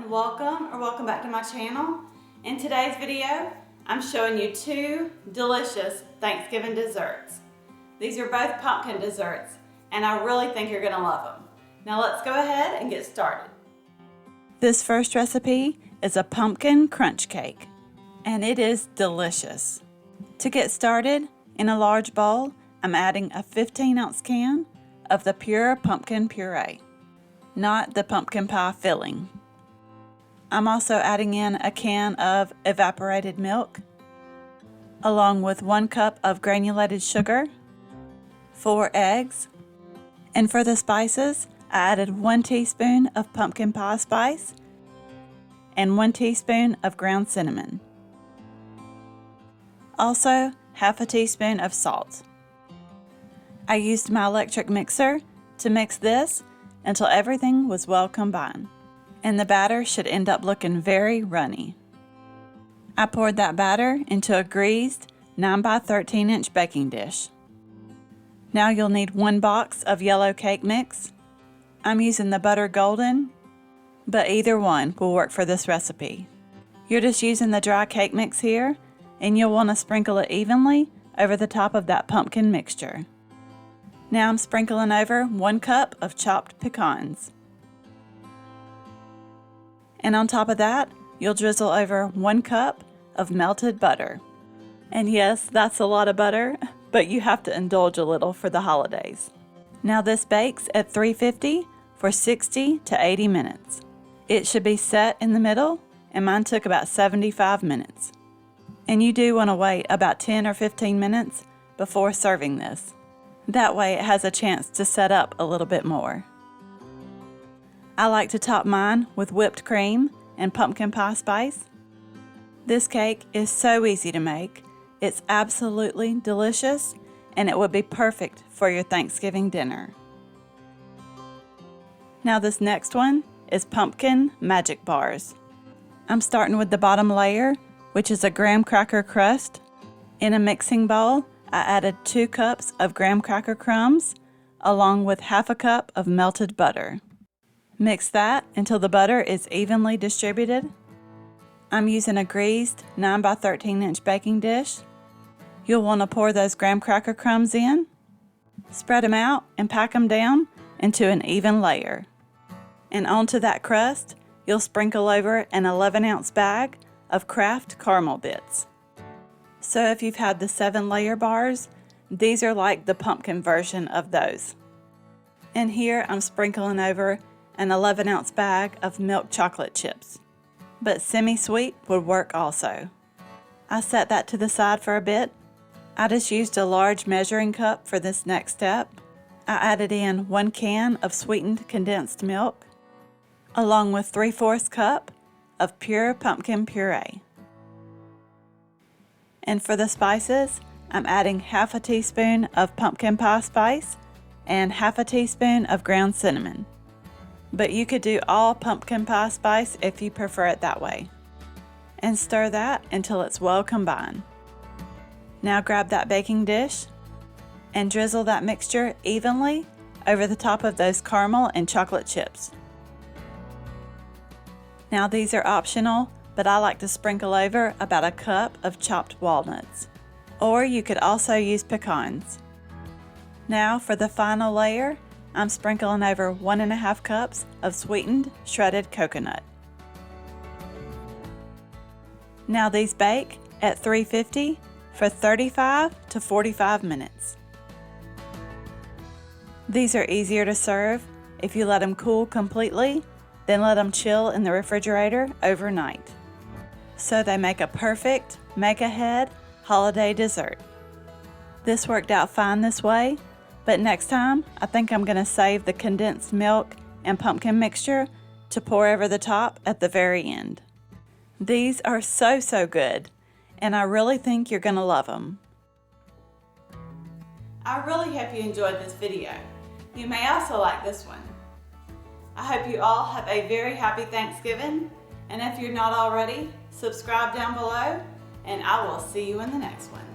and welcome back to my channel. In today's video, I'm showing you two delicious Thanksgiving desserts. These are both pumpkin desserts, and I really think you're gonna love them. Now let's go ahead and get started. This first recipe is a pumpkin crunch cake, and it is delicious. To get started, in a large bowl, I'm adding a 15-ounce can of the pure pumpkin puree, not the pumpkin pie filling. I'm also adding in a can of evaporated milk, along with 1 cup of granulated sugar, 4 eggs, and for the spices, I added 1 teaspoon of pumpkin pie spice and 1 teaspoon of ground cinnamon. Also, half a teaspoon of salt. I used my electric mixer to mix this until everything was well combined, and the batter should end up looking very runny. I poured that batter into a greased 9 by 13 inch baking dish. Now you'll need 1 box of yellow cake mix. I'm using the Butter Golden, but either one will work for this recipe. You're just using the dry cake mix here, and you'll want to sprinkle it evenly over the top of that pumpkin mixture. Now I'm sprinkling over 1 cup of chopped pecans. And on top of that, you'll drizzle over 1 cup of melted butter. And yes, that's a lot of butter, but you have to indulge a little for the holidays. Now this bakes at 350 for 60 to 80 minutes. It should be set in the middle, and mine took about 75 minutes. And you do want to wait about 10 or 15 minutes before serving this. That way it has a chance to set up a little bit more. I like to top mine with whipped cream and pumpkin pie spice. This cake is so easy to make. It's absolutely delicious, and it would be perfect for your Thanksgiving dinner. Now this next one is pumpkin magic bars. I'm starting with the bottom layer, which is a graham cracker crust. In a mixing bowl, I added 2 cups of graham cracker crumbs, along with half a cup of melted butter. Mix that until the butter is evenly distributed. I'm using a greased 9 by 13 inch baking dish. You'll want to pour those graham cracker crumbs in, spread them out, and pack them down into an even layer. And onto that crust, you'll sprinkle over an 11-ounce bag of Kraft caramel bits. So if you've had the 7-layer bars, these are like the pumpkin version of those. And here I'm sprinkling over an 11-ounce bag of milk chocolate chips, but semi-sweet would work also. I set that to the side for a bit. I just used a large measuring cup for this next step. I added in 1 can of sweetened condensed milk, along with 3/4 cup of pure pumpkin puree. And for the spices, I'm adding half a teaspoon of pumpkin pie spice and half a teaspoon of ground cinnamon. But you could do all pumpkin pie spice if you prefer it that way. And stir that until it's well combined. Now grab that baking dish and drizzle that mixture evenly over the top of those caramel and chocolate chips. Now these are optional, but I like to sprinkle over about a cup of chopped walnuts. Or you could also use pecans. Now for the final layer, I'm sprinkling over 1.5 cups of sweetened shredded coconut. Now these bake at 350 for 35 to 45 minutes. These are easier to serve if you let them cool completely, then let them chill in the refrigerator overnight. So they make a perfect make-ahead holiday dessert. This worked out fine this way, but next time I think I'm going to save the condensed milk and pumpkin mixture to pour over the top at the very end. These are so good, and I really think you're going to love them. I really hope you enjoyed this video. You may also like this one. I hope you all have a very happy Thanksgiving, and if you're not already, subscribe down below, and I will see you in the next one.